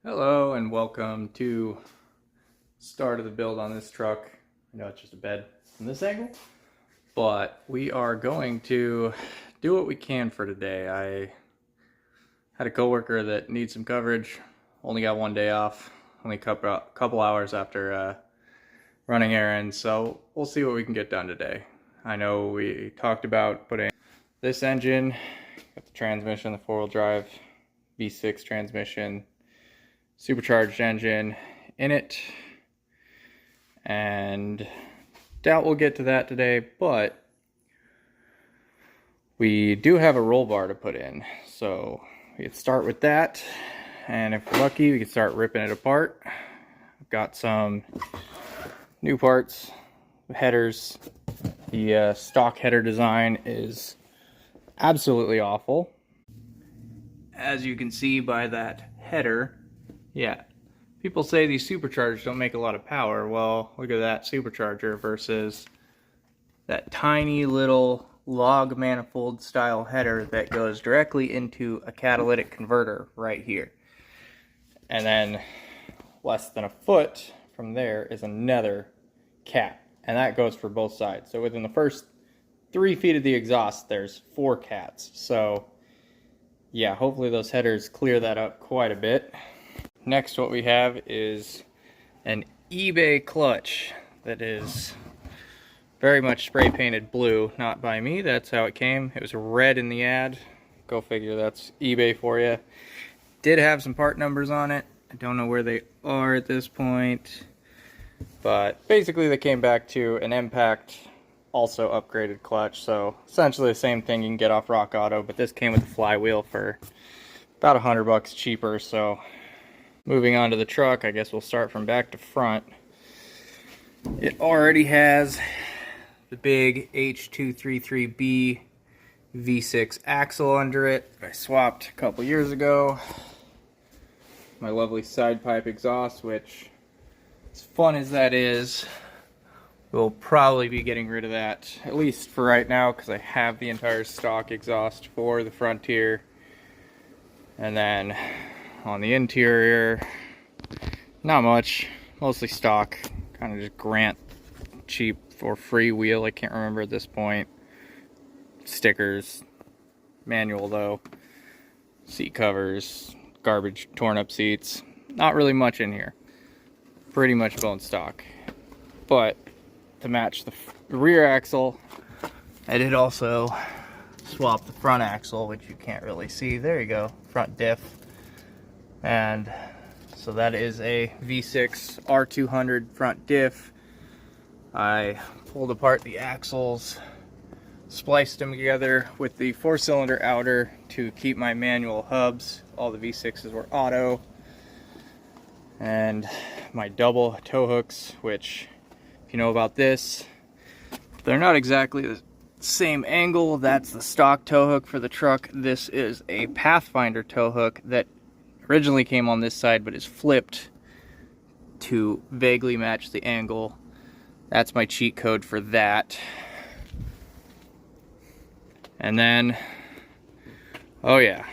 Hello and welcome to start of the build on this truck. I know it's just a bed from this angle, but we are going to do what we can for today. I had a coworker that needs some coverage, only got one day off, only a couple hours after running errands, so we'll see what we can get done today. I know we talked about putting this engine, got the transmission, the four-wheel drive, V6 transmission, supercharged engine in it, and doubt we'll get to that today, but we do have a roll bar to put in, so we can start with that, and if we're lucky we can start ripping it apart. I've got some new parts, headers. The stock header design is absolutely awful, as you can see by that header. Yeah, people say these superchargers don't make a lot of power. Well, look at that supercharger versus that tiny little log manifold style header that goes directly into a catalytic converter right here. And then less than a foot from there is another cap, and that goes for both sides. So within the first 3 feet of the exhaust, there's 4 cats. So yeah, hopefully those headers clear that up quite a bit. Next, what we have is an eBay clutch that is very much spray painted blue. Not by me, that's how it came. It was red in the ad. Go figure, that's eBay for you. Did have some part numbers on it. I don't know where they are at this point. But basically they came back to an impact, also upgraded clutch. So essentially the same thing you can get off Rock Auto, but this came with a flywheel for about $100 cheaper. So moving on to the truck, I guess we'll start from back to front. It already has the big H233B V6 axle under it that I swapped a couple years ago. My lovely side pipe exhaust, which, as fun as that is, we'll probably be getting rid of that, at least for right now, because I have the entire stock exhaust for the Frontier. And then on the interior, not much, mostly stock, kind of just Grant cheap or free wheel, I can't remember at this point. Stickers, manual though, seat covers, garbage, torn up seats, not really much in here, pretty much bone stock. But to match the rear axle, I did also swap the front axle, which you can't really see. There you go, front diff. And so that is a V6 R200 front diff. I pulled apart the axles, spliced them together with the 4-cylinder outer to keep my manual hubs. All the V6s were auto. And my double tow hooks, which, if you know about this, they're not exactly the same angle. That's the stock tow hook for the truck. This is a Pathfinder tow hook that originally came on this side but is flipped to vaguely match the angle. That's my cheat code for that. And then, oh yeah,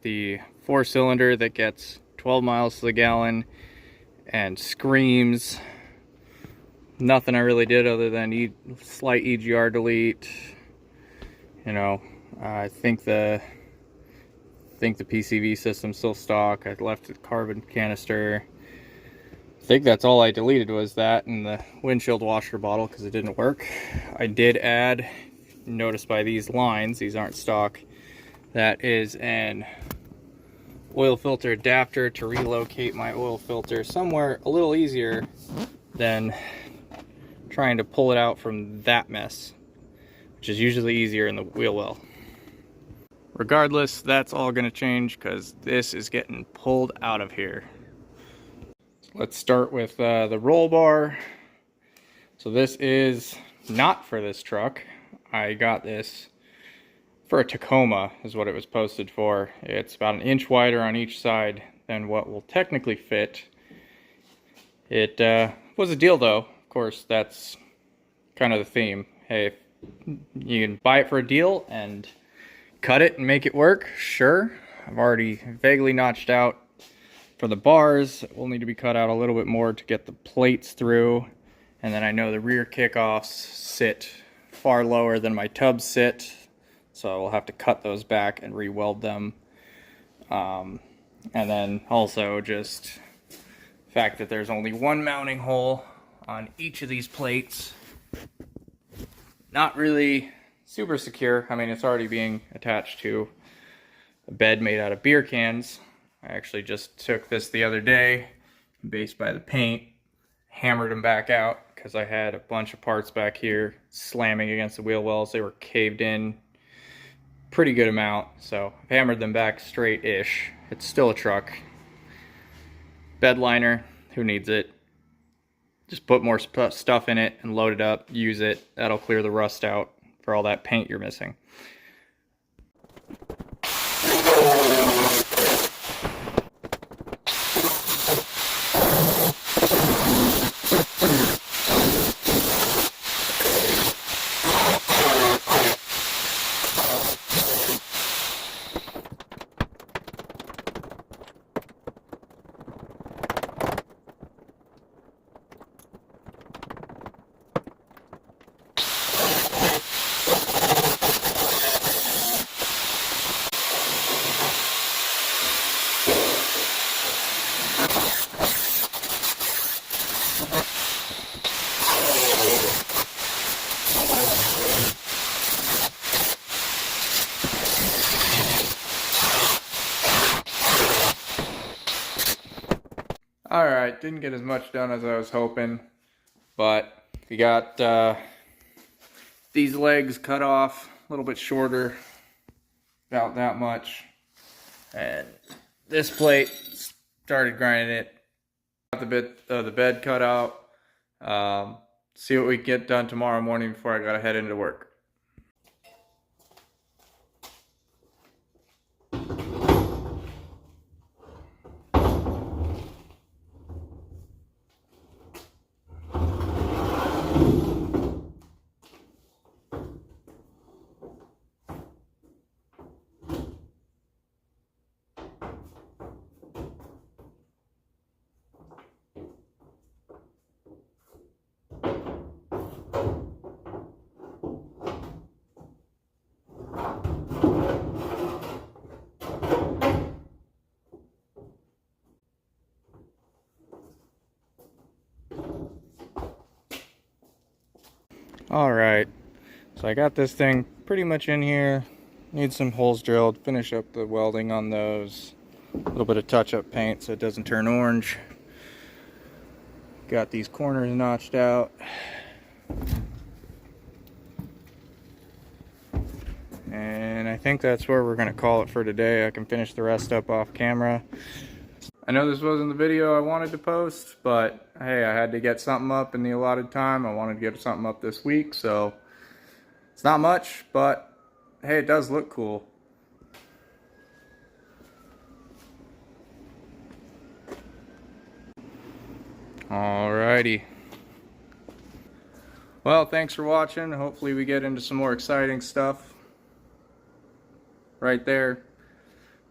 the 4-cylinder that gets 12 miles to the gallon and screams. Nothing I really did other than slight EGR delete. You know, I think the PCV system's still stock. I left the carbon canister. I think that's all I deleted was that and the windshield washer bottle because it didn't work. I did add, notice by these lines, these aren't stock, that is an oil filter adapter to relocate my oil filter somewhere a little easier than trying to pull it out from that mess, which is usually easier in the wheel well. Regardless, that's all going to change because this is getting pulled out of here. Let's start with the roll bar. So this is not for this truck. I got this for a Tacoma is what it was posted for. It's about an inch wider on each side than what will technically fit. It was a deal though. Of course, that's kind of the theme. Hey, you can buy it for a deal and cut it and make it work, sure. I've already vaguely notched out For the bars, it will need to be cut out a little bit more to get the plates through. And then I know the rear kickoffs sit far lower than my tubs sit, so I will have to cut those back and re-weld them. And then also just the fact that there's only one mounting hole on each of these plates. Not really super secure. I mean, it's already being attached to a bed made out of beer cans. I actually just took this the other day, based by the paint, hammered them back out because I had a bunch of parts back here slamming against the wheel wells. They were caved in pretty good amount, so I've hammered them back straight-ish. It's still a truck. Bed liner, who needs it? Just put more stuff in it and load it up, use it. That'll clear the rust out for all that paint you're missing. Alright, didn't get as much done as I was hoping, but we got these legs cut off a little bit shorter, about that much, and this plate, started grinding it, got the bit of the bed cut out. See what we can get done tomorrow morning before I gotta head into work. Alright, so I got this thing pretty much in here. Need some holes drilled, finish up the welding on those. A little bit of touch-up paint so it doesn't turn orange. Got these corners notched out. And I think that's where we're going to call it for today. I can finish the rest up off camera. I know this wasn't the video I wanted to post, but hey, I had to get something up in the allotted time. I wanted to get something up this week, so it's not much, but hey, it does look cool. Alrighty. Well, thanks for watching. Hopefully we get into some more exciting stuff right there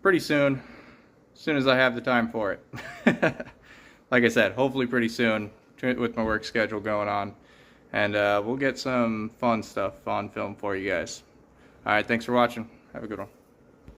pretty soon. As soon as I have the time for it. Like I said, hopefully pretty soon with my work schedule going on. And we'll get some fun stuff on film for you guys. Alright, thanks for watching. Have a good one.